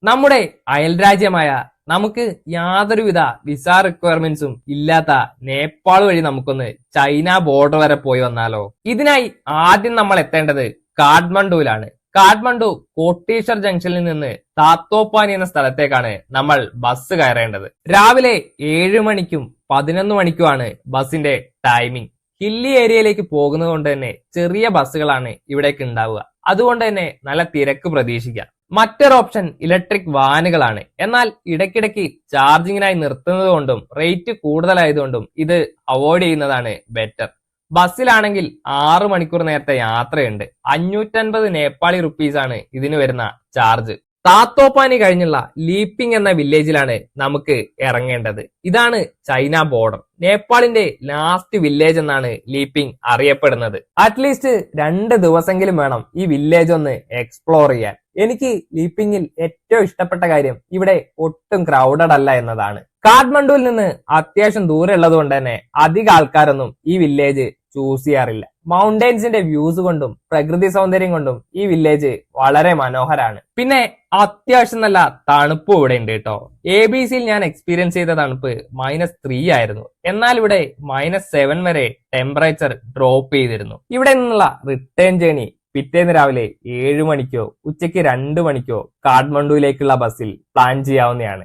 നമ്മുടെ അയൽരാജ്യമായ നമുക്ക് യാതൊരുവിധ വിസ റിക്വയർമെന്റ്സും ഇല്ലാത്ത നേപ്പാൾ വഴി നമുക്കൊന്ന് ചൈന ബോർഡർ വരെ പോയി വന്നാലോ? ഇതിനായി ആദ്യം നമ്മൾ എത്തേണ്ടത് കാഠ്മണ്ഡുവിലാണ്. കാഠ്മണ്ഡു കോട്ടീശ്വർ ജംഗ്ഷനിൽ നിന്ന് താത്തോപ്പാനി എന്ന സ്ഥലത്തേക്കാണ് നമ്മൾ ബസ് കയറേണ്ടത്. രാവിലെ 7 മണിക്കും 11 മണിക്കുമാണ് ബസിന്റെ ടൈമിംഗ്. ഹില്ലി ഏരിയയിലേക്ക് പോകുന്നത് കൊണ്ട് തന്നെ ചെറിയ ബസ്സുകളാണ് ഇവിടേക്ക് ഉണ്ടാവുക. അതുകൊണ്ട് തന്നെ നല്ല തിരക്ക് പ്രതീക്ഷിക്കാം. മറ്റൊരു ഓപ്ഷൻ ഇലക്ട്രിക് വാനുകളാണ്. എന്നാൽ ഇടയ്ക്കിടയ്ക്ക് ചാർജിങ്ങിനായി നിർത്തുന്നത് കൊണ്ടും റേറ്റ് കൂടുതലായതുകൊണ്ടും ഇത് അവോയ്ഡ് ചെയ്യുന്നതാണ് ബെറ്റർ. ബസ്സിലാണെങ്കിൽ 6 മണിക്കൂർ നേരത്തെ യാത്രയുണ്ട്. 550 നേപ്പാളി റുപ്പീസാണ് ഇതിന് വരുന്ന ചാർജ്. താത്തോപ്പാനി കഴിഞ്ഞുള്ള ലീപ്പിംഗ് എന്ന വില്ലേജിലാണ് നമുക്ക് ഇറങ്ങേണ്ടത്. ഇതാണ് ചൈന ബോർഡർ. നേപ്പാളിന്റെ ലാസ്റ്റ് വില്ലേജ് എന്നാണ് ലീപ്പിംഗ് അറിയപ്പെടുന്നത്. അറ്റ്ലീസ്റ്റ് 2 ദിവസമെങ്കിലും വേണം ഈ വില്ലേജ് ഒന്ന് എക്സ്പ്ലോർ ചെയ്യാൻ. എനിക്ക് ലീപ്പിംഗിൽ ഏറ്റവും ഇഷ്ടപ്പെട്ട കാര്യം ഇവിടെ ഒട്ടും ക്രൗഡഡ് അല്ല എന്നതാണ്. കാഠ്മണ്ഡുവിൽ നിന്ന് അത്യാവശ്യം ദൂരം ഉള്ളത് കൊണ്ട് തന്നെ അധികം ആൾക്കാരൊന്നും ഈ വില്ലേജ് ചൂസ് ചെയ്യാറില്ല. മൗണ്ടൈൻസിന്റെ വ്യൂസ് കൊണ്ടും പ്രകൃതി സൗന്ദര്യം കൊണ്ടും ഈ വില്ലേജ് വളരെ മനോഹരാണ്. പിന്നെ അത്യാവശ്യം നല്ല തണുപ്പും ഇവിടെ ഉണ്ട് കേട്ടോ. ABC-യിൽ ഞാൻ എക്സ്പീരിയൻസ് ചെയ്ത തണുപ്പ് -3 ആയിരുന്നു. എന്നാൽ ഇവിടെ -7 വരെ ടെമ്പറേച്ചർ ഡ്രോപ്പ് ചെയ്തിരുന്നു. ഇവിടെ നിന്നുള്ള റിട്ടേൺ ജേണി പിറ്റേന്ന് രാവിലെ 7 മണിക്കോ ഉച്ചയ്ക്ക് 2 മണിക്കോ കാഠ്മണ്ഡുവിലേക്കുള്ള ബസ്സിൽ പ്ലാൻ ചെയ്യാവുന്നതാണ്.